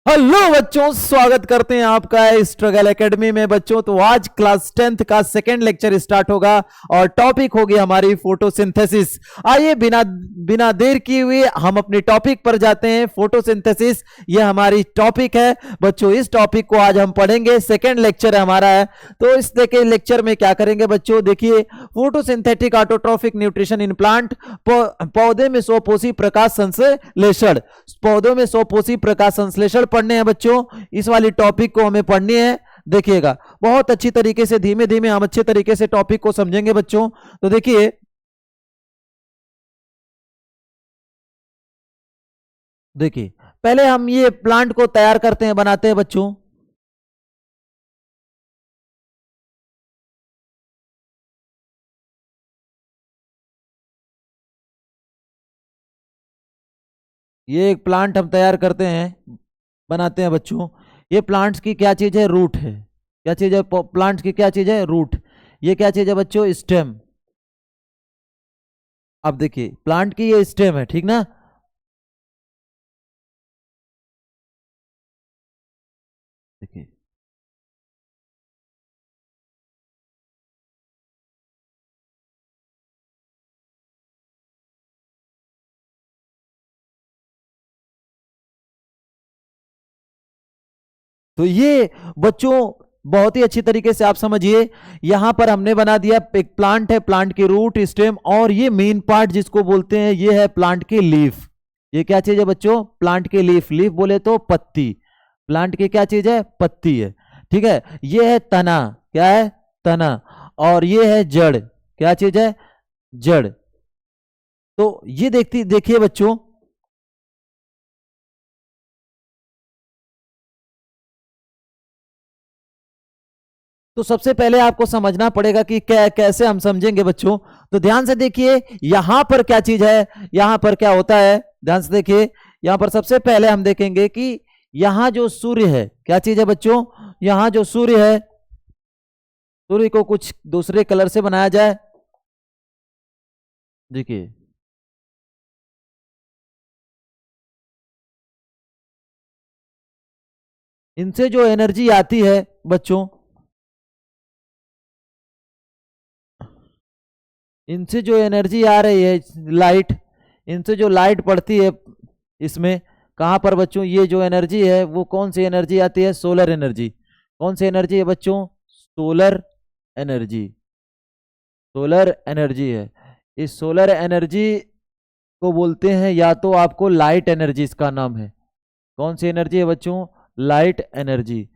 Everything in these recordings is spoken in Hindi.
हेलो बच्चों, स्वागत करते हैं आपका स्ट्रगल एकेडमी में। बच्चों, तो आज क्लास 10th का सेकेंड लेक्चर स्टार्ट होगा और टॉपिक होगी हमारी फोटोसिंथेसिस। आइए बिना बिना देर किए हुए हम अपने टॉपिक पर जाते हैं। फोटोसिंथेसिस ये हमारी टॉपिक है बच्चों। इस टॉपिक को आज हम पढ़ेंगे, सेकेंड लेक्चर हमारा है। तो इस लेक्चर में क्या करेंगे बच्चों, देखिए, photosynthetic autotrophic nutrition in plant, पौधे में स्वपोषी प्रकाश संश्लेषण, पौधों में स्वपोषी प्रकाश संश्लेषण पढ़ने हैं बच्चों। इस वाली टॉपिक को हमें पढ़नी है। देखिएगा, बहुत अच्छी तरीके से, धीमे धीमे हम अच्छे तरीके से टॉपिक को समझेंगे बच्चों। तो देखिए, पहले हम ये प्लांट को तैयार करते हैं, बनाते हैं बच्चों। ये एक प्लांट हम तैयार करते हैं, बनाते हैं बच्चों। ये प्लांट्स की क्या चीज है? रूट है। क्या चीज है? प्लांट्स की क्या चीज है? रूट। ये क्या चीज है बच्चों? स्टेम। अब देखिए, प्लांट की ये स्टेम है, ठीक ना। देखिए, तो ये बच्चों बहुत ही अच्छी तरीके से आप समझिए। यहां पर हमने बना दिया, एक प्लांट है, प्लांट की रूट, स्टेम, और ये मेन पार्ट जिसको बोलते हैं, ये है प्लांट की लीफ। ये क्या चीज है बच्चों? प्लांट की लीफ। लीफ बोले तो पत्ती। प्लांट की क्या चीज है? पत्ती है, ठीक है। ये है तना। क्या है? तना। और ये है जड़। क्या चीज है? जड़। तो ये देखिए बच्चों, तो सबसे पहले आपको समझना पड़ेगा कि कैसे हम समझेंगे बच्चों। तो ध्यान से देखिए, यहां पर क्या चीज है, यहां पर क्या होता है, ध्यान से देखिए। यहां पर सबसे पहले हम देखेंगे कि यहां जो सूर्य है, क्या चीज है बच्चों? यहां जो सूर्य है, सूर्य को कुछ दूसरे कलर से बनाया जाए। देखिए, इनसे जो एनर्जी आती है बच्चों, इनसे जो एनर्जी आ रही है, लाइट, इनसे जो लाइट पड़ती है इसमें, कहां पर बच्चों? ये जो एनर्जी है वो कौन सी एनर्जी आती है? Solar energy. कौन सी एनर्जी है बच्चों? Solar energy. सोलर एनर्जी है। इस सोलर एनर्जी को बोलते हैं, या तो आपको लाइट एनर्जी इसका नाम है। कौन सी एनर्जी है बच्चों? Light energy.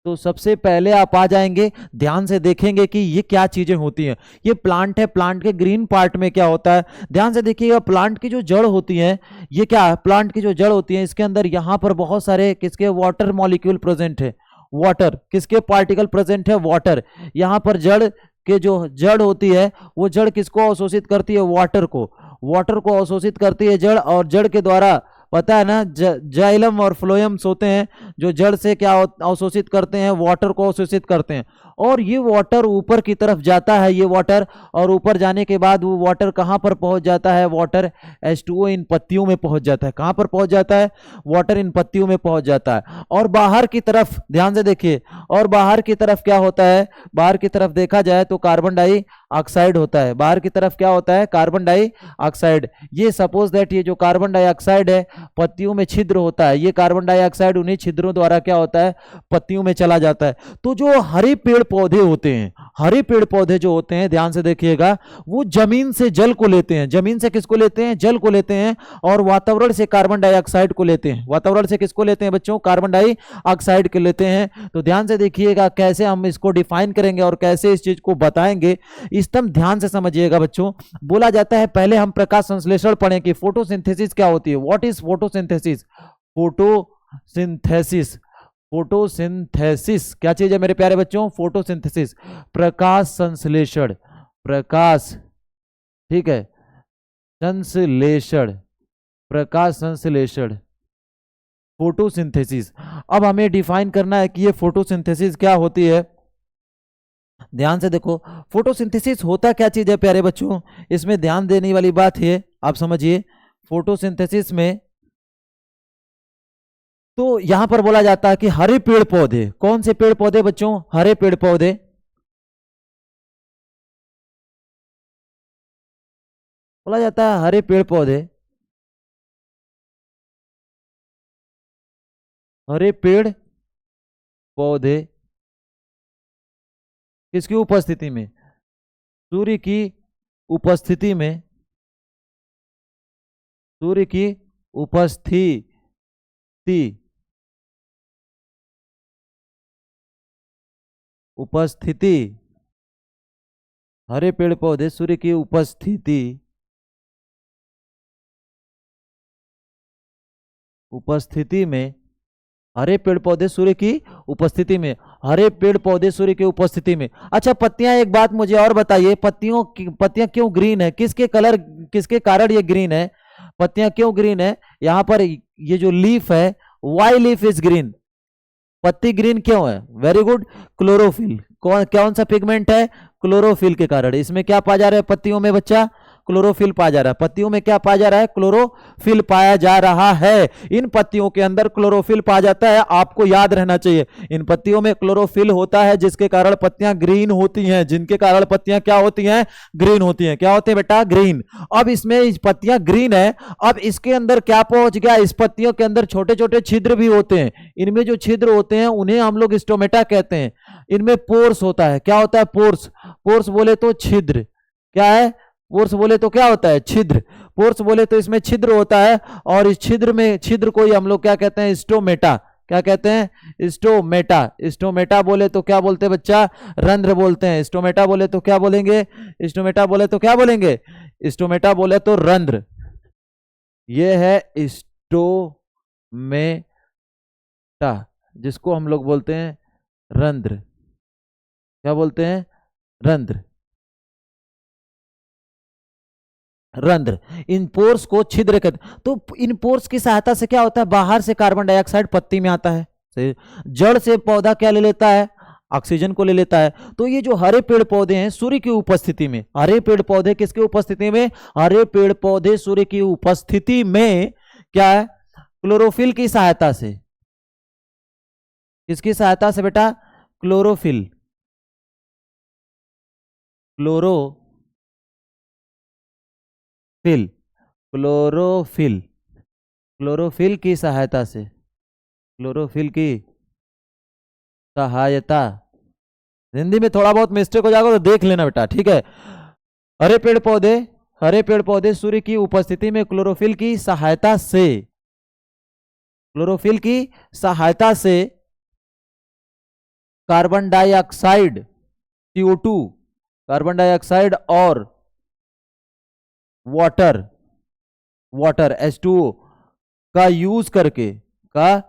तो सबसे पहले आप आ जाएंगे, ध्यान से देखेंगे कि ये क्या चीजें होती हैं। ये प्लांट है, प्लांट के ग्रीन पार्ट में क्या होता है, ध्यान से देखिएगा। प्लांट की जो जड़ होती है, ये क्या है? प्लांट की जो जड़ होती है, इसके अंदर यहां पर बहुत सारे किसके वाटर मॉलिक्यूल प्रेजेंट है। वाटर किसके पार्टिकल प्रेजेंट है? वाटर। यहां पर जड़ के जो जड़ होती है, वो जड़ किसको अवशोषित करती है? वाटर को। वाटर को अवशोषित करती है जड़, और जड़ के द्वारा, पता है ना, जाइलम और फ्लोएम्स होते हैं जो जड़ से क्या अवशोषित करते हैं? वाटर को अवशोषित करते हैं। और ये वाटर ऊपर की तरफ जाता है, ये वाटर, और ऊपर जाने के बाद वो वाटर कहां पर पहुंच जाता है? वाटर H2O इन पत्तियों में पहुंच जाता है। कहां पर पहुंच जाता है? वाटर इन पत्तियों में पहुंच जाता है। और बाहर की तरफ ध्यान से देखिए, और बाहर की तरफ क्या होता है? बाहर की तरफ देखा जाए तो कार्बन डाई ऑक्साइड होता है। बाहर की तरफ क्या होता है? Carbon dioxide. ये सपोज दैट ये जो कार्बन डाइऑक्साइड है, पत्तियों में छिद्र होता है, ये कार्बन डाइऑक्साइड उन्हीं छिद्रों द्वारा क्या होता है? पत्तियों में चला जाता है। तो जो हरे पेड़ पौधे होते हैं, हरे पेड़ पौधे जो होते हैं, ध्यान से देखिएगा, वो जमीन से जल को लेते हैं। जमीन से किसको लेते हैं? जल को लेते हैं। और वातावरण से कार्बन डाइऑक्साइड को लेते हैं। वातावरण से किसको लेते हैं बच्चों? कार्बन डाइऑक्साइड को लेते हैं। तो ध्यान से देखिएगा कैसे हम इसको डिफाइन करेंगे और कैसे इस चीज को बताएंगे, एकदम ध्यान से समझिएगा बच्चों। बोला जाता है, पहले हम प्रकाश संश्लेषण पढ़ें कि फोटोसिंथेसिस क्या होती है। What is photosynthesis? Photosynthesis, photosynthesis क्या चीज है मेरे प्यारे बच्चों? फोटोसिंथेसिस, प्रकाश संश्लेषण, प्रकाश, ठीक है, संश्लेषण, प्रकाश संश्लेषण, फोटोसिंथेसिस। अब हमें डिफाइन करना है कि ये फोटोसिंथेसिस क्या होती है। ध्यान से देखो, फोटोसिंथेसिस होता क्या चीज है प्यारे बच्चों, इसमें ध्यान देने वाली बात है, आप समझिए। फोटोसिंथेसिस में तो यहां पर बोला जाता है कि हरे पेड़ पौधे, कौन से पेड़ पौधे बच्चों? हरे पेड़ पौधे, बोला जाता है हरे पेड़ पौधे, हरे पेड़ पौधे किसकी उपस्थिति में? सूर्य की उपस्थिति में, सूर्य की उपस्थिति, उपस्थिति, हरे पेड़ पौधे सूर्य की उपस्थिति, उपस्थिति में, हरे पेड़ पौधे सूर्य की उपस्थिति में, हरे पेड़ पौधे सूर्य की उपस्थिति में। अच्छा पत्तियां, एक बात मुझे और बताइए, पत्तियां क्यों ग्रीन है? किसके कलर, किसके कारण ये ग्रीन है? पत्तियां क्यों ग्रीन है? यहां पर ये जो लीफ है, वाई लीफ इज ग्रीन, पत्ती ग्रीन क्यों है? Very good, chlorophyll. कौन सा पिगमेंट है? क्लोरोफिल के कारण। इसमें क्या पाया जा रहा है पत्तियों में बच्चा? क्लोरोफिल पाया जा रहा है। पत्तियों में क्या पाया जा रहा है? क्लोरोफिल पाया जा रहा है। इन पत्तियों के अंदर क्लोरोफिल पाया जाता है, आपको याद रहना चाहिए। इन पत्तियों में क्लोरोफिल होता है, जिसके कारण पत्तियां ग्रीन होती हैं, जिनके कारण पत्तियां क्या होती हैं? ग्रीन होती हैं। क्या होते हैं बेटा? ग्रीन। अब इसमें पत्तियां ग्रीन है, अब इसके अंदर क्या पहुंच गया? इस पत्तियों के अंदर छोटे छोटे छिद्र भी होते हैं। इनमें जो छिद्र होते हैं उन्हें हम लोग स्टोमेटा कहते हैं। इनमें पोर्स होता है। क्या होता है? पोर्स। पोर्स बोले तो छिद्र। क्या है? पोर्स बोले तो क्या होता है? छिद्र। पोर्स बोले तो इसमें छिद्र होता है, और इस छिद्र में, छिद्र को ही हम लोग क्या कहते हैं? स्टोमेटा। क्या कहते हैं? स्टोमेटा। स्टोमेटा बोले तो क्या बोलते हैं बच्चा? रंध्र बोलते हैं। स्टोमेटा बोले तो क्या बोलेंगे? स्टोमेटा बोले तो क्या बोलेंगे? स्टोमेटा बोले तो रंध्र। ये है स्टोमेटा, जिसको हम लोग बोलते हैं रंध्र। क्या बोलते हैं? रंध्र। रंध्र। इन पोर्स को छिद्र कहते। तो इन पोर्स की सहायता से क्या होता है? बाहर से कार्बन डाइऑक्साइड पत्ती में आता है, जड़ से पौधा क्या ले लेता है? ऑक्सीजन को ले लेता है। तो ये जो हरे पेड़ पौधे हैं सूर्य की उपस्थिति में, हरे पेड़ पौधे किसकी उपस्थिति में? हरे पेड़ पौधे सूर्य की उपस्थिति में क्या है? क्लोरोफिल की सहायता से। किसकी सहायता से बेटा? क्लोरोफिल। क्लोरोफिल, क्लोरोफिल, क्लोरोफिल की सहायता से, क्लोरोफिल की सहायता। हिंदी में थोड़ा बहुत मिस्टेक हो जाएगा तो देख लेना बेटा, ठीक है। हरे पेड़ पौधे, हरे पेड़ पौधे सूर्य की उपस्थिति में क्लोरोफिल की सहायता से, क्लोरोफिल की सहायता से carbon dioxide, CO2, carbon dioxide और वाटर, वाटर H2O का यूज करके, का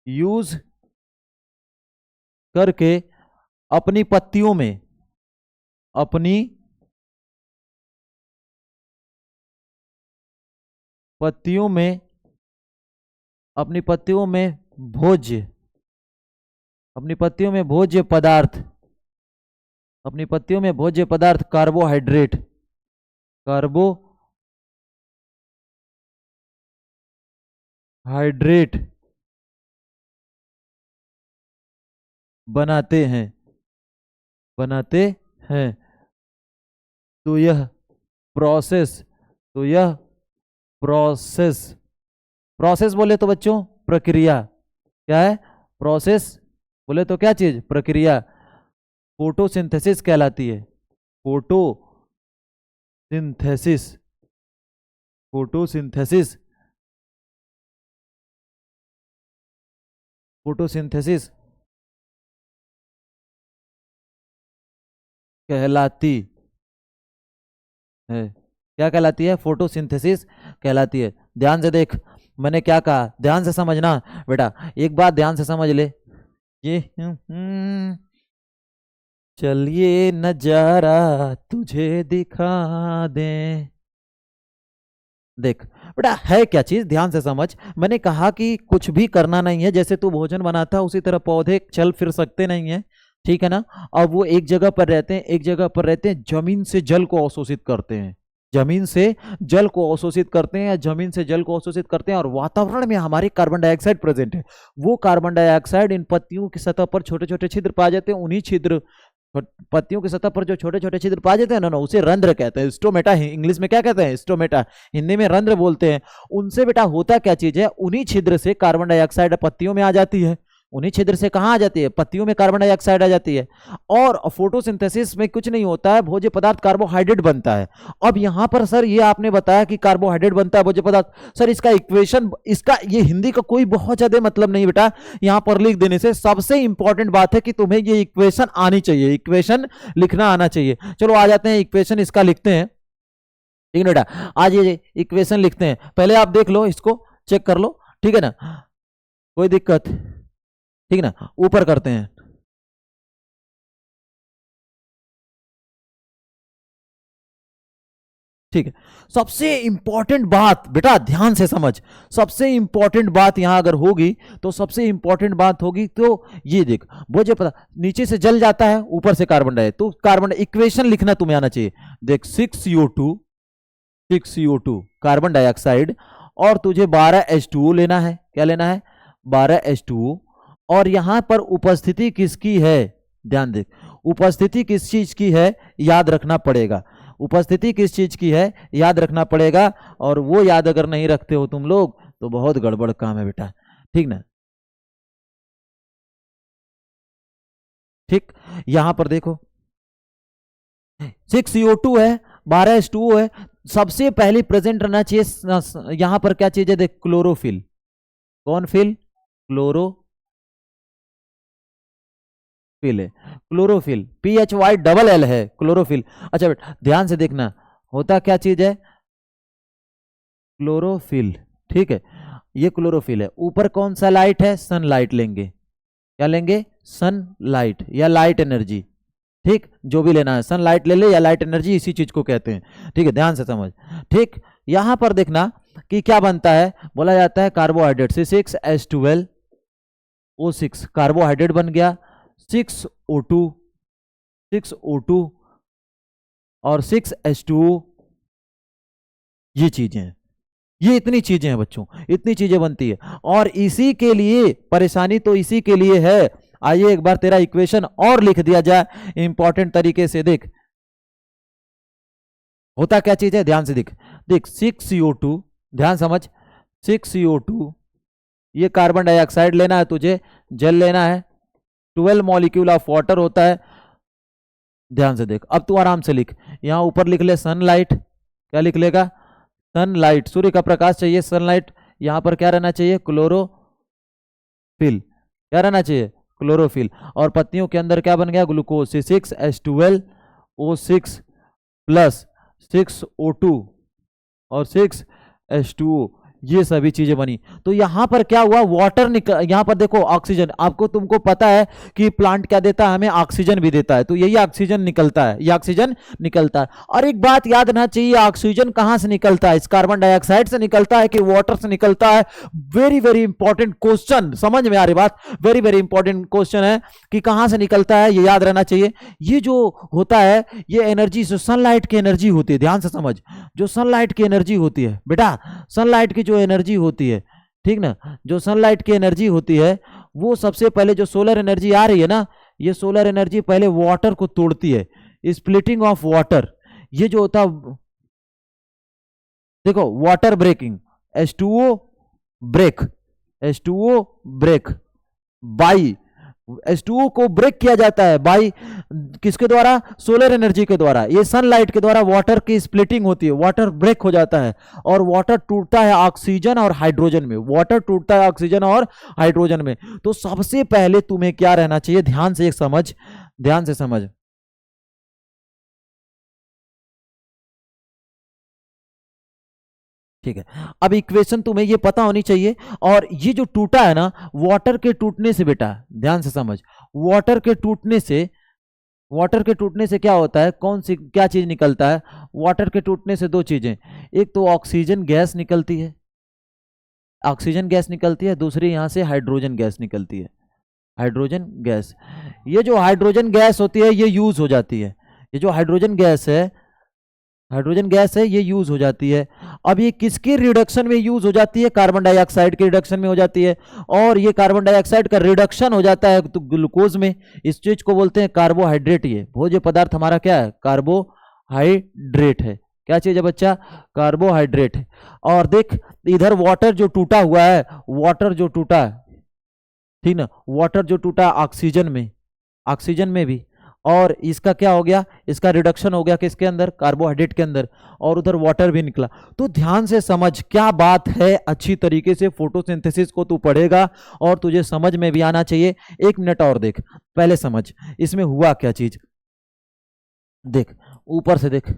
यूज करके अपनी पत्तियों में, अपनी पत्तियों में, अपनी पत्तियों में भोज्य, अपनी पत्तियों में भोज्य पदार्थ, अपनी पत्तियों में भोज्य पदार्थ कार्बोहाइड्रेट, कार्बोहाइड्रेट बनाते हैं, बनाते हैं। तो यह प्रोसेस, तो यह प्रोसेस, प्रोसेस बोले तो बच्चों प्रक्रिया। क्या है? प्रोसेस बोले तो क्या चीज? प्रक्रिया। फोटोसिंथेसिस कहलाती है। फोटोसिंथेसिस, फोटोसिंथेसिस, फोटोसिंथेसिस कहलाती है। क्या कहलाती है? फोटोसिंथेसिस कहलाती है। ध्यान से देख, मैंने क्या कहा, ध्यान से समझना बेटा, एक बात ध्यान से समझ ले। ये चलिए नजारा तुझे दिखा दे। देख बेटा, है क्या चीज, ध्यान से समझ। मैंने कहा कि कुछ भी करना नहीं है, जैसे तू भोजन बनाता है उसी तरह पौधे चल फिर सकते नहीं है, ठीक है ना। अब वो एक जगह पर रहते हैं, एक जगह पर रहते हैं, जमीन से जल को अवशोषित करते हैं, जमीन से जल को अवशोषित करते हैं या जमीन से जल को अवशोषित करते हैं, और वातावरण में हमारे कार्बन डाइऑक्साइड प्रेजेंट है। वो कार्बन डाइऑक्साइड इन पत्तियों की सतह पर छोटे छोटे छिद्र पाए जाते हैं, उन्हीं छिद्र पत्तियों की सतह पर जो छोटे छोटे छिद्र पाए जाते हैं ना, उसे रंध्र कहते हैं। स्टोमेटा इंग्लिश में क्या कहते हैं? स्टोमेटा, हिंदी में रंध्र बोलते हैं। उनसे बेटा होता क्या चीज है, उन्हीं छिद्र से कार्बन डाइऑक्साइड पत्तियों में आ जाती है। उन्हीं छिद्र से कहां आ जाती है? पत्तियों में कार्बन डाइऑक्साइड आ जाती है। और फोटोसिंथेसिस में कुछ नहीं होता है, भोज्य पदार्थ कार्बोहाइड्रेट बनता है। अब यहां पर सर ये आपने बताया कि कार्बोहाइड्रेट बनता है भोज्य पदार्थ, सर इसका इक्वेशन, इसका ये हिंदी का कोई बहुत ज्यादा मतलब नहीं बेटा, यहां पर लिख देने से सबसे इंपॉर्टेंट बात है कि तुम्हें ये इक्वेशन आनी चाहिए, इक्वेशन लिखना आना चाहिए। चलो आ जाते हैं इक्वेशन इसका लिखते हैं। ठीक है बेटा, आज ये इक्वेशन लिखते हैं। पहले आप देख लो, इसको चेक कर लो, ठीक है ना, कोई दिक्कत, ठीक है ना। ऊपर करते हैं, ठीक है। सबसे इंपॉर्टेंट बात बेटा ध्यान से समझ, सबसे इंपॉर्टेंट बात यहां अगर होगी तो सबसे इंपॉर्टेंट बात होगी तो ये देख, मुझे पता नीचे से जल जाता है, ऊपर से कार्बन डाइऑक्साइड, तो कार्बन इक्वेशन लिखना तुम्हें आना चाहिए। देख 6CO2 कार्बन डाइऑक्साइड, और तुझे 12H2O लेना है। क्या लेना है? 12H2O। और यहां पर उपस्थिति किसकी है? ध्यान देख, उपस्थिति किस चीज की है याद रखना पड़ेगा। उपस्थिति किस चीज की है याद रखना पड़ेगा, और वो याद अगर नहीं रखते हो तुम लोग तो बहुत गड़बड़ काम है बेटा, ठीक ना। ठीक, यहां पर देखो 6CO2 है, 12H2O है। सबसे पहले प्रेजेंट रहना चाहिए यहां पर क्या चीज है? देख क्लोरोफिल। कौन फिल? क्लोरोफिल है, क्लोरोफिल, PHY है क्लोरोफिल। अच्छा बेटा ध्यान से देखना, होता क्या चीज है? क्लोरोफिल, ठीक है, ये क्लोरोफिल है। ऊपर कौन सा लाइट है? सनलाइट लेंगे। क्या लेंगे? सनलाइट या लाइट एनर्जी, ठीक, जो भी लेना है, सनलाइट ले ले या लाइट एनर्जी, इसी चीज को कहते हैं, ठीक है, ध्यान से समझ। ठीक, यहां पर देखना कि क्या बनता है, बोला जाता है कार्बोहाइड्रेट से 6H12O6 कार्बोहाइड्रेट बन गया, 6O2 और 6H2O, ये चीजें हैं, ये इतनी चीजें हैं बच्चों, इतनी चीजें बनती है। और इसी के लिए परेशानी तो इसी के लिए है। आइए एक बार तेरा इक्वेशन और लिख दिया जाए इंपॉर्टेंट तरीके से। देख होता क्या चीज है, ध्यान से देख, देख 6CO2, ध्यान समझ, 6CO2, ये कार्बन डाइऑक्साइड लेना है तुझे, जल लेना है, 12 मॉलिक्यूल ऑफ वाटर होता है। ध्यान से देख, अब तू आराम से लिख, यहां ऊपर लिख ले सनलाइट। क्या लिख लेगा? सनलाइट, सूर्य का प्रकाश चाहिए, सनलाइट। यहां पर क्या रहना चाहिए? क्लोरोफिल। क्या रहना चाहिए? क्लोरोफिल। और पत्तियों के अंदर क्या बन गया? ग्लूकोज, 6H12O6 प्लस 6O2 और 6H2O, ये सभी चीजें बनी। तो यहां पर क्या हुआ? वाटर निकल, यहां पर देखो ऑक्सीजन, आपको तुमको पता है कि प्लांट क्या देता है हमें? ऑक्सीजन भी देता है, तो यही ऑक्सीजन निकलता है, ये ऑक्सीजन निकलता है। और एक बात याद रखना चाहिए, ऑक्सीजन कहां से निकलता है? इस कार्बन डाइऑक्साइड से निकलता है कि वाटर से निकलता है? वेरी वेरी इंपॉर्टेंट क्वेश्चन, समझ में आ रही बात? वेरी वेरी इंपॉर्टेंट क्वेश्चन है कि कहां से निकलता है, ये याद रहना चाहिए। ये जो होता है ये एनर्जी जो सनलाइट की एनर्जी होती है, ध्यान से समझ, जो सनलाइट की एनर्जी होती है बेटा, सनलाइट की जो एनर्जी होती है, ठीक ना, जो सनलाइट की एनर्जी होती है, वो सबसे पहले जो सोलर एनर्जी आ रही है ना, ये सोलर एनर्जी पहले वाटर को तोड़ती है, स्प्लिटिंग ऑफ वाटर। ये जो होता, देखो water breaking, H2O break, H2O break by, H2O को ब्रेक किया जाता है बाई किसके द्वारा? सोलर एनर्जी के द्वारा। ये सनलाइट के द्वारा वाटर की स्प्लिटिंग होती है, वाटर ब्रेक हो जाता है और वाटर टूटता है ऑक्सीजन और हाइड्रोजन में, वाटर टूटता है ऑक्सीजन और हाइड्रोजन में। तो सबसे पहले तुम्हें क्या रहना चाहिए, ध्यान से एक समझ, ध्यान से समझ, ठीक है। अब इक्वेशन तुम्हें ये पता होनी चाहिए। और ये जो टूटा है ना, वाटर के टूटने से बेटा ध्यान से समझ, वाटर के टूटने से, वाटर के टूटने से क्या होता है, कौन सी क्या चीज निकलता है? वाटर के टूटने से दो चीजें, एक तो ऑक्सीजन गैस निकलती है, ऑक्सीजन गैस निकलती है, दूसरी यहां से हाइड्रोजन गैस निकलती है, हाइड्रोजन गैस। ये जो हाइड्रोजन गैस होती है ये यूज हो जाती है, ये जो हाइड्रोजन गैस है, हाइड्रोजन गैस है, ये यूज हो जाती है। अब ये किसके रिडक्शन में यूज हो जाती है? कार्बन डाइऑक्साइड के रिडक्शन में हो जाती है। और ये कार्बन डाइऑक्साइड का रिडक्शन हो जाता है तो ग्लूकोज में, इस चीज को बोलते हैं कार्बोहाइड्रेट। ये भोज्य पदार्थ हमारा क्या है? कार्बोहाइड्रेट है। क्या चीज है बच्चा? कार्बोहाइड्रेट है। और देख इधर वाटर जो टूटा हुआ है, वाटर जो टूटा है, ठीक ना, वाटर जो टूटा ऑक्सीजन में, ऑक्सीजन में भी, और इसका क्या हो गया? इसका रिडक्शन हो गया किसके अंदर? कार्बोहाइड्रेट के अंदर, और उधर वाटर भी निकला। तो ध्यान से समझ क्या बात है, अच्छी तरीके से फोटोसिंथेसिस को तू पढ़ेगा और तुझे समझ में भी आना चाहिए। 1 मिनट और देख, पहले समझ इसमें हुआ क्या चीज। देख ऊपर से देख,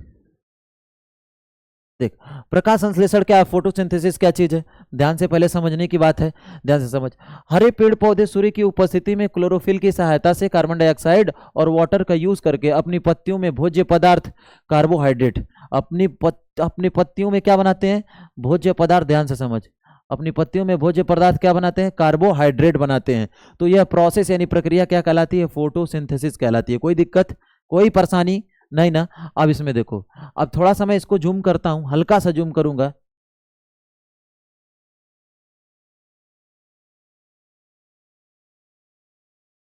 देख प्रकाश संश्लेषण क्या है, फोटोसिंथेसिस क्या चीज है, ध्यान से पहले समझने की बात है, ध्यान से समझ। हरे पेड़ पौधे सूर्य की उपस्थिति में क्लोरोफिल की सहायता से कार्बन डाइऑक्साइड और वाटर का यूज करके अपनी पत्तियों में भोज्य पदार्थ कार्बोहाइड्रेट, अपनी पत्तियों में क्या बनाते हैं? भोज्य पदार्थ। ध्यान से समझ, अपनी पत्तियों में भोज्य पदार्थ क्या बनाते हैं? कार्बोहाइड्रेट बनाते हैं। तो यह प्रोसेस यानी प्रक्रिया क्या कहलाती है? फोटोसिंथेसिस कहलाती है। कोई दिक्कत, कोई परेशानी नहीं ना? अब इसमें देखो, अब थोड़ा सा मैं इसको जूम करता हूं, हल्का सा जूम करूंगा।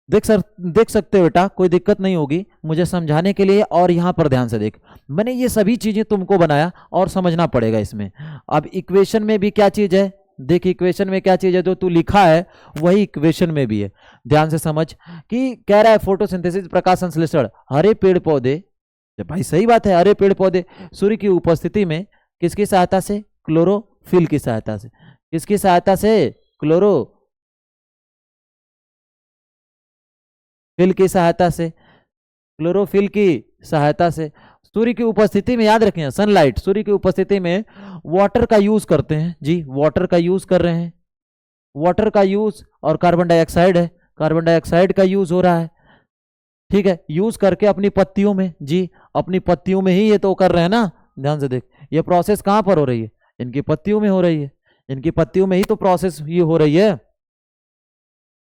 देख सकते हो बेटा, कोई दिक्कत नहीं होगी मुझे समझाने के लिए। और यहां पर ध्यान से देख, मैंने ये सभी चीजें तुमको बनाया और समझना पड़ेगा इसमें। अब इक्वेशन में भी क्या चीज है? देख इक्वेशन में क्या चीज है, जो तू लिखा है वही इक्वेशन में भी है। ध्यान से समझ कि कह रहा है फोटोसिंथेसिस प्रकाश संश्लेषण हरे पेड़ पौधे, भाई सही बात है, हरे पेड़ पौधे सूर्य की उपस्थिति में किसकी सहायता से? क्लोरोफिल की सहायता से। किसकी सहायता से? क्लोरोफिल की सहायता से, क्लोरोफिल की सहायता से सूर्य की उपस्थिति में, याद रखें सनलाइट, सूर्य की उपस्थिति में वाटर का यूज करते हैं जी, वाटर का यूज कर रहे हैं, वाटर का यूज, और कार्बन डाइऑक्साइड है, कार्बन डाइऑक्साइड का यूज हो रहा है, ठीक है, यूज करके अपनी पत्तियों में जी, अपनी पत्तियों में ही ये तो कर रहे हैं ना। ध्यान से देख, ये प्रोसेस कहां पर हो रही है? इनकी पत्तियों में हो रही है, इनकी पत्तियों में ही तो प्रोसेस ये हो रही है।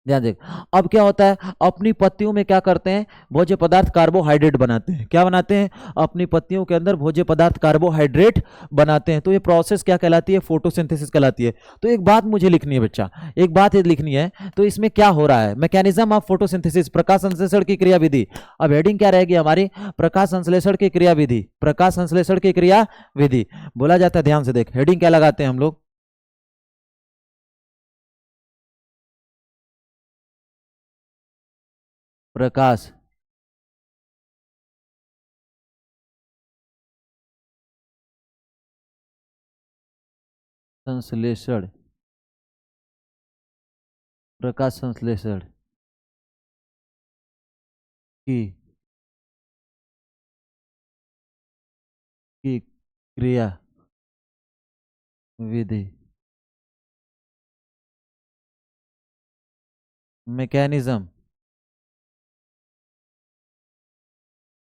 ध्यान देख, अब क्या होता है? अपनी पत्तियों में क्या करते हैं? भोज्य पदार्थ कार्बोहाइड्रेट बनाते हैं। क्या बनाते हैं? अपनी पत्तियों के अंदर भोज्य पदार्थ कार्बोहाइड्रेट बनाते हैं। तो ये प्रोसेस क्या कहलाती है? फोटोसिंथेसिस कहलाती है। तो एक बात मुझे लिखनी है बच्चा, एक बात ये लिखनी है। तो इसमें क्या हो रहा है? मैकेनिज्म ऑफ फोटोसिंथेसिस, प्रकाश संश्लेषण की क्रिया विधि। अब हेडिंग क्या रहेगी हमारी? प्रकाश संश्लेषण की क्रिया विधि, प्रकाश संश्लेषण की क्रिया विधि बोला जाता है। ध्यान से देख, हेडिंग क्या लगाते हैं हम लोग? प्रकाश संश्लेषण, प्रकाश संश्लेषण की क्रिया विधि, mechanism,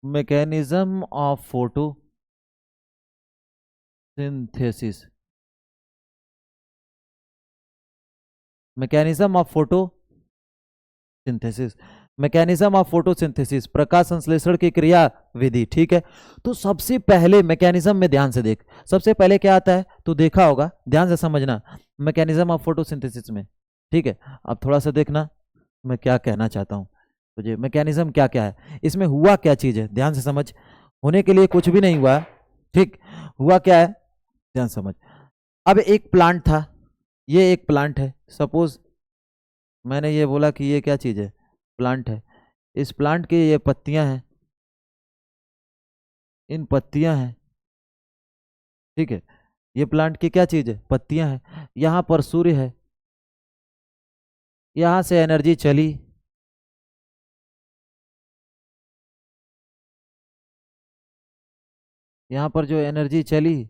mechanism of photosynthesis, mechanism of photosynthesis, mechanism of photosynthesis, प्रकाश संश्लेषण की क्रिया विधि। ठीक है, तो सबसे पहले मैकेनिज्म में ध्यान से देख, सबसे पहले क्या आता है तो देखा होगा, ध्यान से समझना मैकेनिज्म ऑफ फोटोसिंथेसिस में। ठीक है, अब थोड़ा सा देखना मैं क्या कहना चाहता हूं तुझे, मैकेनिज्म क्या क्या है, इसमें हुआ क्या चीज है, ध्यान से समझ। होने के लिए कुछ भी नहीं हुआ, ठीक, हुआ क्या है ध्यान समझ। अब एक प्लांट था, ये एक प्लांट है, सपोज मैंने ये बोला कि ये क्या चीज है, प्लांट है। इस प्लांट की ये पत्तियां हैं, इन पत्तियां हैं, ठीक है, ये प्लांट की क्या चीज है, पत्तियां हैं। यहां पर सूर्य है, यहां से एनर्जी चली, यहां पर जो एनर्जी चली,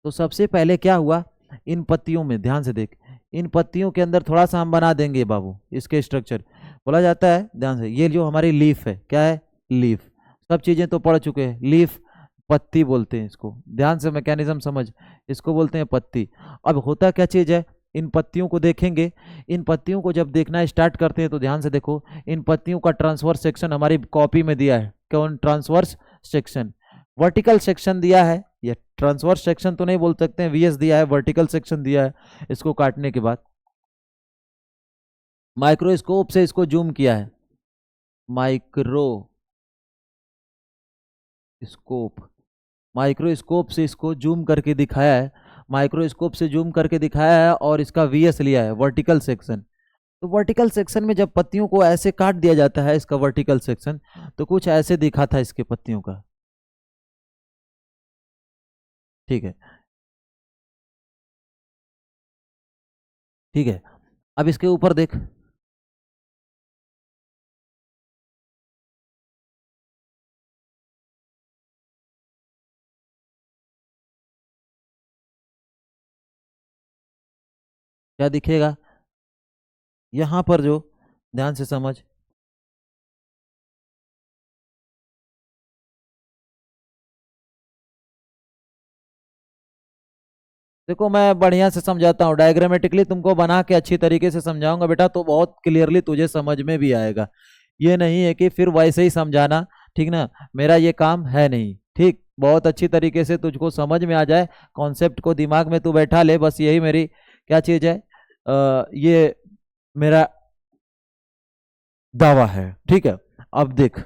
तो सबसे पहले क्या हुआ, इन पत्तियों में ध्यान से देख, इन पत्तियों के अंदर थोड़ा सा हम बना देंगे बाबू, इसके स्ट्रक्चर बोला जाता है, ध्यान से, ये जो हमारी लीफ है, क्या है, लीफ, सब चीजें तो पढ़ चुके हैं, लीफ पत्ती बोलते हैं इसको, ध्यान से मैकेनिज्म समझ, इसको बोलते हैं पत्ती। अब होता क्या चीज है, इन पत्तियों को देखेंगे, इन पत्तियों को जब देखना स्टार्ट करते हैं तो ध्यान से देखो, इन पत्तियों का ट्रांसवर्स सेक्शन हमारी कॉपी में दिया है, कौन, ट्रांसवर्स सेक्शन, वर्टिकल सेक्शन दिया है, ये ट्रांसवर्स सेक्शन तो नहीं बोल सकते हैं, वीएस दिया है, वर्टिकल सेक्शन दिया है इसको काटने के बाद। माइक्रोस्कोप से इसको जूम किया है, माइक्रोस्कोप, माइक्रोस्कोप से इसको जूम करके दिखाया है, माइक्रोस्कोप से जूम करके दिखाया है और इसका वीएस लिया है, वर्टिकल सेक्शन। तो वर्टिकल सेक्शन में जब पत्तियों को ऐसे काट दिया जाता है, इसका वर्टिकल सेक्शन, तो कुछ ऐसे दिखा था इसके पत्तियों का। ठीक है, ठीक है। अब इसके ऊपर देख, क्या दिखेगा यहां पर, जो ध्यान से समझ, देखो मैं बढ़िया से समझाता हूँ, डायग्रामेटिकली तुमको बना के अच्छी तरीके से समझाऊंगा बेटा, तो बहुत क्लियरली तुझे समझ में भी आएगा। ये नहीं है कि फिर वैसे ही समझाना, ठीक ना, मेरा ये काम है नहीं। ठीक, बहुत अच्छी तरीके से तुझको समझ में आ जाए, कॉन्सेप्ट को दिमाग में तू बैठा ले, बस यही मेरी क्या चीज है, ये मेरा दावा है। ठीक है, अब देख,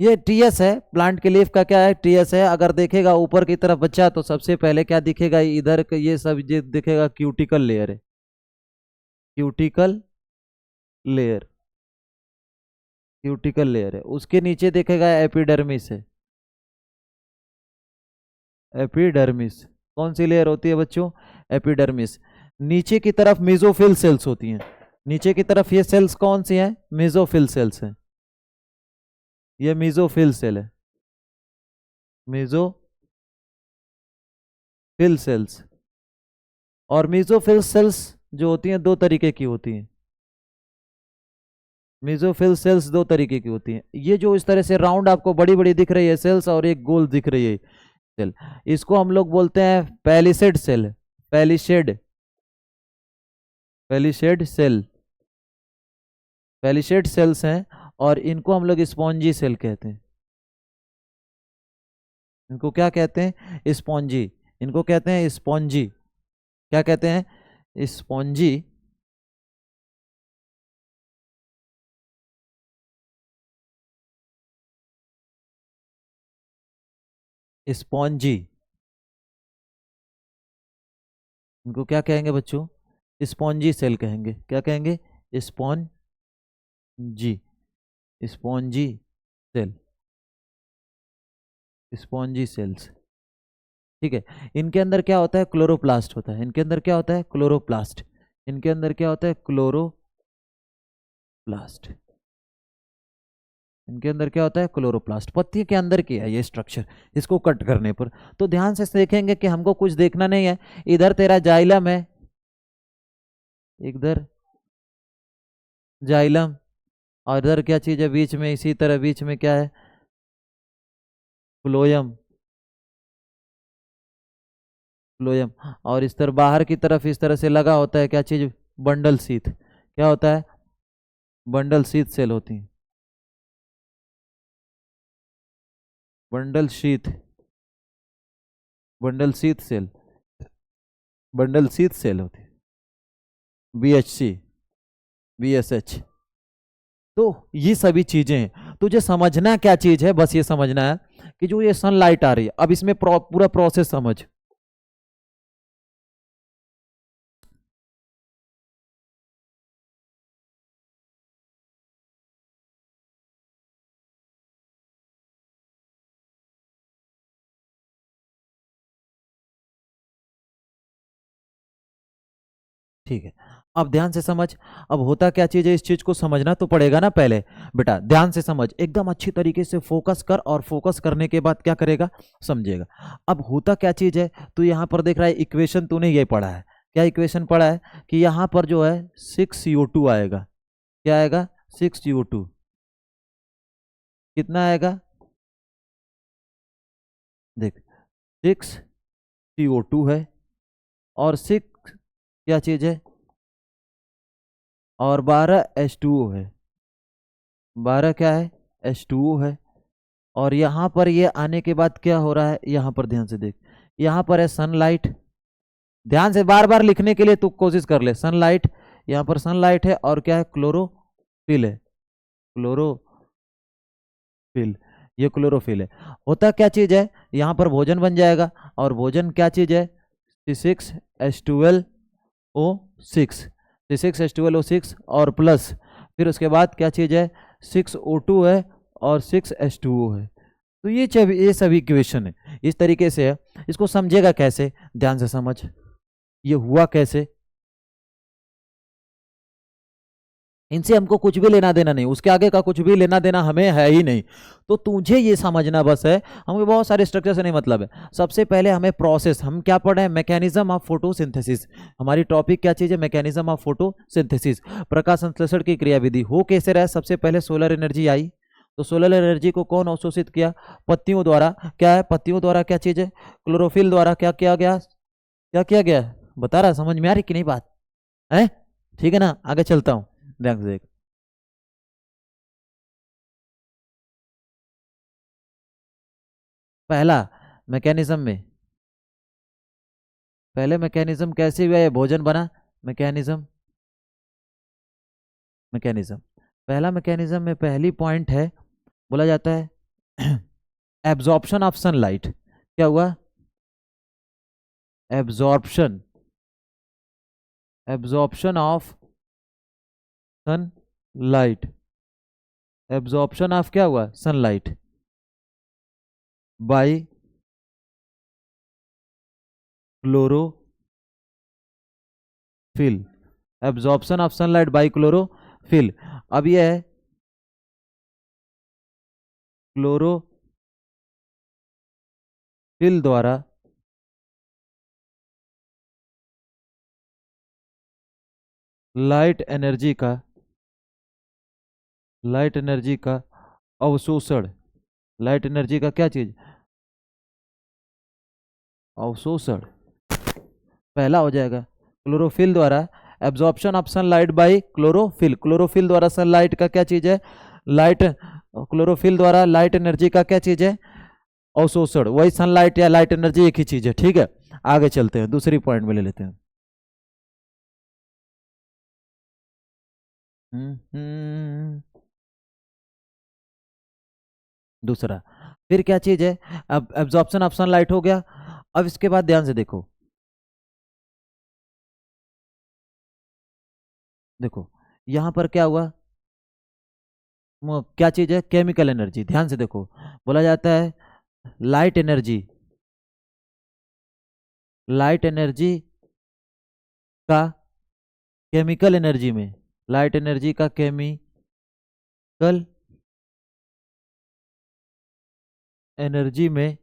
ये टीएस है, प्लांट के लीफ का क्या है, टीएस है। अगर देखेगा ऊपर की तरफ बच्चा, तो सबसे पहले क्या दिखेगा इधर, ये सब ये दिखेगा क्यूटिकल लेयर है, क्यूटिकल लेयर, क्यूटिकल लेयर है। उसके नीचे देखेगा एपिडर्मिस है, एपिडर्मिस। कौन सी लेयर होती है बच्चों, एपिडर्मिस। नीचे की तरफ मेसोफिल सेल्स होती हैं, नीचे की तरफ ये सेल्स कौन सी हैं, मेसोफिल सेल्स हैं, ये मेसोफिल सेल है, मेसोफिल सेल्स। और मेसोफिल सेल्स जो होती हैं दो तरीके की होती हैं, मेसोफिल सेल्स दो तरीके की होती हैं। ये जो इस तरह से राउंड आपको बड़ी बड़ी दिख रही है सेल्स, और एक गोल दिख रही है सेल, इसको हम लोग बोलते हैं palisade cell, palisade, palisade cell, palisade cells हैं। और इनको हम लोग स्पॉन्जी सेल कहते हैं, इनको क्या कहते हैं, स्पॉन्जी, इनको कहते हैं स्पॉन्जी, क्या कहते हैं, स्पॉन्जी। स्पॉन्जी, इनको क्या कहेंगे बच्चों? स्पॉन्जी सेल कहेंगे। क्या कहेंगे? Spongy, spongy cell, spongy cells. ठीक है। इनके अंदर क्या होता है? क्लोरोप्लास्ट होता है। इनके अंदर क्या होता है? क्लोरोप्लास्ट। इनके अंदर क्या होता है? क्लोरोप्लास्ट। इनके अंदर क्या होता है? क्लोरोप्लास्ट। पत्ती के अंदर की है ये स्ट्रक्चर, इसको कट करने पर। तो ध्यान से देखेंगे कि हमको कुछ देखना नहीं है। इधर तेरा जाइलम है, इधर जाइलम, और इधर क्या चीज है बीच में? इसी तरह बीच में क्या है? Phloem, phloem. और इस तरह बाहर की तरफ इस तरह से लगा होता है क्या चीज? Bundle sheath. क्या होता है? बंडल शीथ सेल होती है। Bundle sheath, bundle sheath cell, bundle sheath cell होती है। BHC, BSH। तो ये सभी चीजें हैं। तुझे समझना क्या चीज है? बस ये समझना है कि जो ये सनलाइट आ रही है, अब इसमें पूरा प्रोसेस समझ। ठीक है, अब ध्यान से समझ। अब होता क्या चीज है, इस चीज को समझना तो पड़ेगा ना पहले। बेटा ध्यान से समझ, एकदम अच्छी तरीके से फोकस कर, और फोकस करने के बाद क्या करेगा? समझेगा। अब होता क्या चीज है, तू यहाँ पर देख रहा है इक्वेशन, तूने ये पढ़ा है। क्या इक्वेशन पढ़ा है? कि यहाँ पर जो है 6CO2 आएगा। क्या आएगा? 6CO2। कितना आएगा? देख, 6CO2 है, और 6 क्या चीज है? और 12H2O है। 12 क्या है? H2O है। और यहाँ पर ये आने के बाद क्या हो रहा है? यहाँ पर ध्यान से देख, यहाँ पर है सनलाइट। ध्यान से बार बार लिखने के लिए तू कोशिश कर ले। सनलाइट, यहाँ पर सनलाइट है, और क्या है? क्लोरोफिल है। क्लोरोफिल, ये क्लोरोफिल है। होता क्या चीज है, यहाँ पर भोजन बन जाएगा। और भोजन क्या चीज है? C6H12O6, C6H12O6 और प्लस, फिर उसके बाद क्या चीज है? 6O2 है, और 6H2O है। तो ये सभी इक्वेशन है, इस तरीके से है। इसको समझेगा कैसे? ध्यान से समझ, ये हुआ कैसे। इनसे हमको कुछ भी लेना देना नहीं, उसके आगे का कुछ भी लेना देना हमें है ही नहीं। तो तुझे ये समझना बस है, हमें बहुत सारे स्ट्रक्चर से नहीं मतलब है। सबसे पहले हमें प्रोसेस, हम क्या पढ़े हैं? Mechanism of photosynthesis. हमारी टॉपिक क्या चीज है? मैकेनिज्म ऑफ फोटोसिंथेसिस, प्रकाश संश्लेषण की क्रियाविधि। हो कैसे रहा? सबसे पहले सोलर एनर्जी आई, तो सोलर एनर्जी को कौन अवशोषित किया? पत्तियों द्वारा। क्या है? पत्तियों द्वारा क्या चीज है? क्लोरोफिल द्वारा। क्या किया गया? क्या किया गया? बता रहा, समझ में आ रही कि नहीं बात है? ठीक है ना, आगे चलता हूँ, ध्यान से देख। पहला मैकेनिज्म में, पहले मैकेनिज्म कैसे हुआ? ये भोजन बना। मैकेनिज्म, मैकेनिज्म, पहला मैकेनिज्म में पहली पॉइंट है, बोला जाता है एब्जॉर्प्शन ऑफ सनलाइट। क्या हुआ? Absorption, absorption of sunlight, absorption of क्या हुआ? Sunlight bye chlorophyll, absorption of sunlight bye chlorophyll. अब यह है क्लोरोफिल द्वारा लाइट एनर्जी का, लाइट एनर्जी का अवशोषण। लाइट एनर्जी का क्या चीज? अवशोषण। पहला हो जाएगा क्लोरोफिल द्वारा, absorption of sunlight bye chlorophyll. Chlorophyll द्वारा सनलाइट का क्या चीज है? लाइट, क्लोरोफिल द्वारा लाइट एनर्जी का क्या चीज है? अवशोषण। वही सनलाइट या लाइट एनर्जी एक ही चीज है। ठीक है, आगे चलते हैं, दूसरी पॉइंट में ले लेते हैं। दूसरा, फिर क्या चीज है, अब एब्जॉर्प्शन ऑफ सनलाइट हो गया। अब इसके बाद ध्यान से देखो, देखो यहां पर क्या हुआ, क्या चीज है, केमिकल एनर्जी। ध्यान से देखो, बोला जाता है लाइट एनर्जी, लाइट एनर्जी का केमिकल एनर्जी में, लाइट एनर्जी का केमिकल एनर्जी में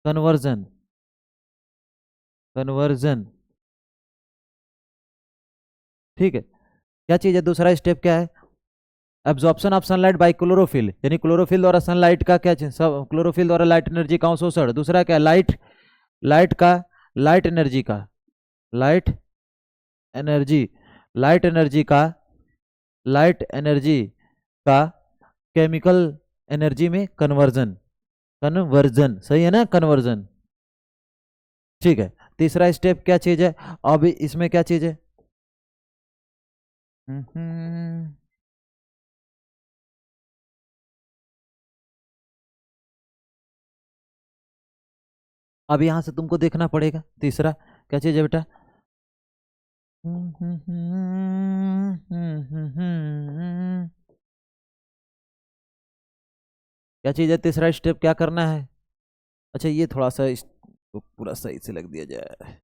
कन्वर्जन, कन्वर्जन, ठीक है। क्या चीज है, दूसरा स्टेप क्या है, absorption of sunlight bye chlorophyll, यानी क्लोरोफिल द्वारा सनलाइट का क्या चीज, सब क्लोरोफिल द्वारा लाइट एनर्जी का अवशोषण। दूसरा क्या है, लाइट, लाइट का, लाइट एनर्जी का, लाइट एनर्जी, लाइट एनर्जी का, लाइट एनर्जी का केमिकल एनर्जी में कन्वर्जन, कन्वर्जन सही है ना, कन्वर्जन, ठीक है। तीसरा स्टेप क्या चीज है, अब इसमें क्या चीज है, अब यहां से तुमको देखना पड़ेगा तीसरा क्या चीज है बेटा, क्या चीज है, तीसरा स्टेप क्या करना है। अच्छा ये थोड़ा सा इसको पूरा सही से लग दिया जाए,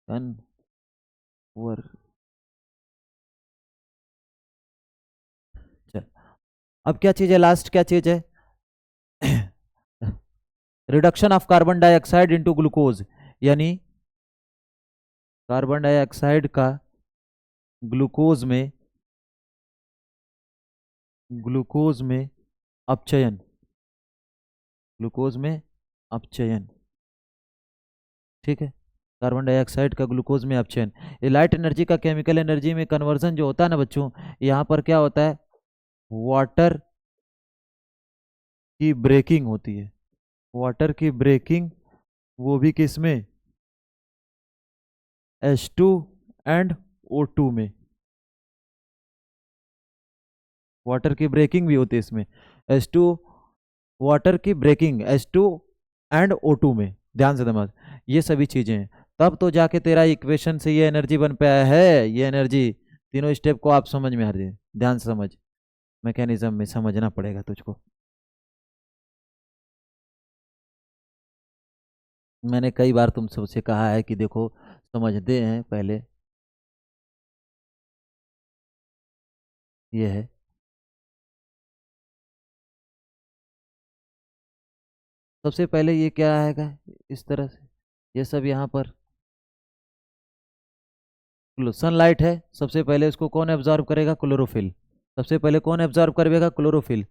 कन्वर, चल अब क्या चीज है, लास्ट क्या चीज है, reduction of carbon dioxide into glucose, यानी कार्बन डाइऑक्साइड का ग्लूकोज में, ग्लूकोज में अपचयन, ग्लूकोज में अपचयन, ठीक है। कार्बन डाइऑक्साइड का ग्लूकोज में अपचयन, ये लाइट एनर्जी का केमिकल एनर्जी में कन्वर्जन जो होता है ना बच्चों, यहाँ पर क्या होता है, वाटर की ब्रेकिंग होती है, वाटर की ब्रेकिंग, वो भी किस में, H2 एंड O2 में, वाटर की ब्रेकिंग भी होती है इसमें, H2, वाटर की ब्रेकिंग H2 एंड O2 में, ध्यान से समझ, ये सभी चीजें हैं, तब तो जाके तेरा इक्वेशन से ये एनर्जी बन पाया है, ये एनर्जी, तीनों स्टेप को आप समझ में आ रही है, ध्यान से समझ, मैकेनिज्म में समझना पड़ेगा तुझको। मैंने कई बार तुम सबसे कहा है कि देखो समझते हैं पहले, ये है, सबसे पहले ये क्या आएगा इस तरह से, ये सब यहाँ पर सनलाइट है, सबसे पहले इसको कौन एब्जॉर्ब करेगा, क्लोरोफिल, सबसे पहले कौन एब्जॉर्ब करेगा, क्लोरोफिल।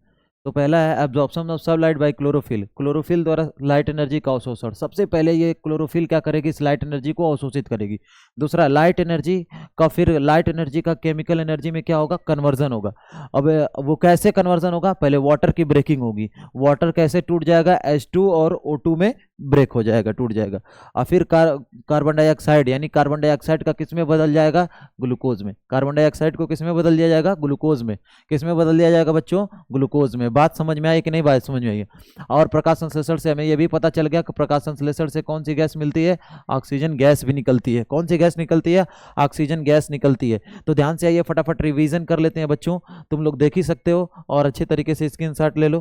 तो पहला है एब्जॉर्प्शन ऑफ सब लाइट बाय क्लोरोफिल, क्लोरोफिल द्वारा लाइट एनर्जी का अवशोषण, सबसे पहले ये क्लोरोफिल क्या करेगी, इस लाइट एनर्जी को अवशोषित करेगी। दूसरा लाइट एनर्जी का, फिर लाइट एनर्जी का केमिकल एनर्जी में क्या होगा, कन्वर्जन होगा। अब वो कैसे कन्वर्जन होगा, पहले वाटर की ब्रेकिंग होगी, वाटर कैसे टूट जाएगा, H2 और O2 में ब्रेक हो जाएगा, टूट जाएगा। और फिर कार्बन डाइऑक्साइड, यानी कार्बन डाइऑक्साइड का किस में बदल जाएगा, ग्लूकोज में, कार्बन डाइऑक्साइड को किस में बदल दिया जाएगा, ग्लूकोज में, किस में बदल दिया जाएगा बच्चों, ग्लूकोज में। बात समझ में आई कि नहीं, बात समझ में आई है। और प्रकाश संश्लेषण से हमें यह भी पता चल गया कि प्रकाश संश्लेषण से कौन सी गैस मिलती है, ऑक्सीजन गैस भी निकलती है। कौन सी गैस निकलती है, ऑक्सीजन गैस निकलती है। तो ध्यान से आइए, फटाफट रिवीजन कर लेते हैं बच्चों, तुम लोग देख ही सकते हो और अच्छे तरीके से स्क्रीनशॉट ले लो,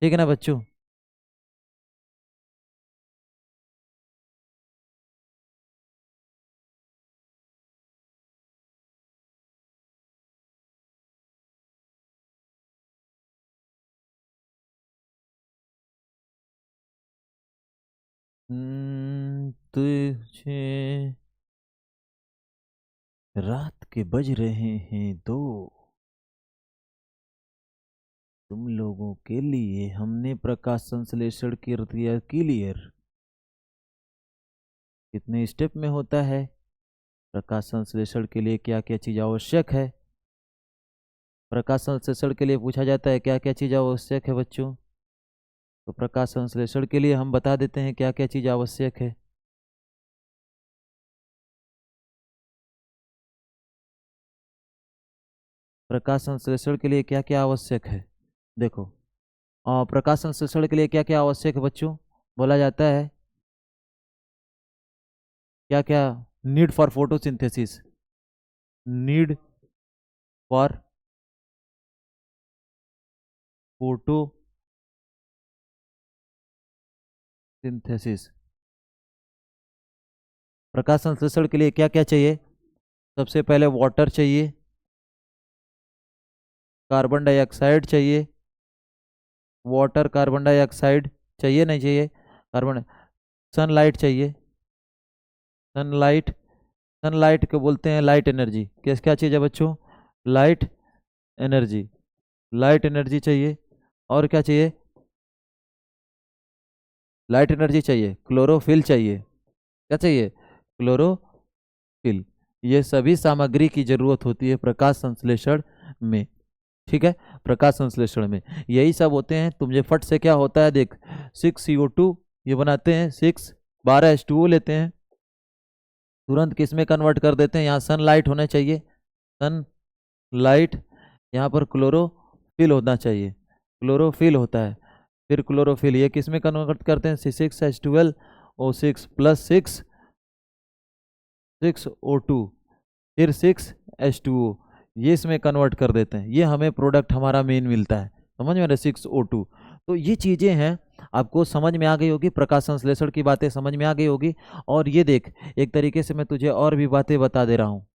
ठीक है ना बच्चों। तुझे रात के बज रहे हैं 2, तुम लोगों के लिए हमने प्रकाश संश्लेषण कर दिया क्लियर। कितने स्टेप में होता है, प्रकाश संश्लेषण के लिए क्या क्या चीज आवश्यक है, प्रकाश संश्लेषण के लिए पूछा जाता है क्या क्या चीज आवश्यक है बच्चों। तो प्रकाश संश्लेषण के लिए हम बता देते हैं क्या क्या चीज आवश्यक है। प्रकाश संश्लेषण के लिए क्या क्या आवश्यक है? देखो, प्रकाश संश्लेषण के लिए क्या क्या आवश्यक है बच्चों? बोला जाता है क्या क्या? Need for photosynthesis, need for photosynthesis. प्रकाश संश्लेषण के लिए क्या क्या चाहिए? सबसे पहले वाटर चाहिए, कार्बन डाइऑक्साइड चाहिए, वाटर कार्बन डाइऑक्साइड चाहिए, नहीं चाहिए? कार्बन, सनलाइट चाहिए, सनलाइट, सनलाइट को बोलते हैं लाइट एनर्जी। किस क्या चीज़ है बच्चों? लाइट एनर्जी, लाइट एनर्जी चाहिए। और क्या चाहिए? लाइट एनर्जी चाहिए, क्लोरोफिल चाहिए। क्या चाहिए? क्लोरोफिल। ये सभी सामग्री की जरूरत होती है प्रकाश संश्लेषण में। ठीक है, प्रकाश संश्लेषण में यही सब होते हैं। तुझे फट से क्या होता है देख, 6CO2 ये बनाते हैं, 6 12 H2O लेते हैं, तुरंत किस में कन्वर्ट कर देते हैं? यहाँ सनलाइट होना चाहिए, सनलाइट, यहाँ पर क्लोरोफिल होना चाहिए, क्लोरोफिल होता है। फिर क्लोरोफिल ये किस में कन्वर्ट करते हैं? C6H12O6 प्लस 6O2, फिर 6H2O, ये इसमें कन्वर्ट कर देते हैं। ये हमें प्रोडक्ट हमारा मेन मिलता है, समझ में आ रहा है? 6O2। तो ये चीज़ें हैं, आपको समझ में आ गई होगी, प्रकाश संश्लेषण की बातें समझ में आ गई होगी। और ये देख, एक तरीके से मैं तुझे और भी बातें बता दे रहा हूँ,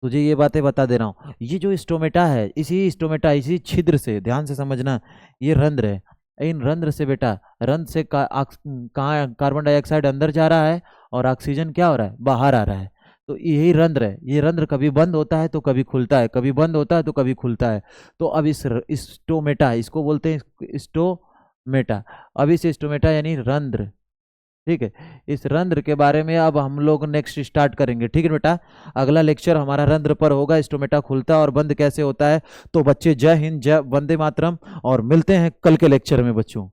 तुझे ये बातें बता दे रहा हूँ। ये जो स्टोमेटा है, इसी स्टोमेटा, इसी छिद्र से, ध्यान से समझना, ये रंध्र है, इन रंध्र से बेटा, रंध्र से कहाँ कार्बन डाइऑक्साइड अंदर जा रहा है और ऑक्सीजन क्या हो रहा है? बाहर आ रहा है। तो यही रंध्र है। ये रंध्र कभी बंद होता है तो कभी खुलता है, कभी बंद होता है तो कभी खुलता है। तो अब इस स्टोमेटा, इसको बोलते हैं स्टोमेटा। अब इस स्टोमेटा यानी रंध्र, ठीक है, इस रंध्र के बारे में अब हम लोग नेक्स्ट स्टार्ट करेंगे। ठीक है बेटा, अगला लेक्चर हमारा रंध्र पर होगा, स्टोमेटा खुलता और बंद कैसे होता है। तो बच्चे जय हिंद, जय वंदे मातरम, और मिलते हैं कल के लेक्चर में बच्चों।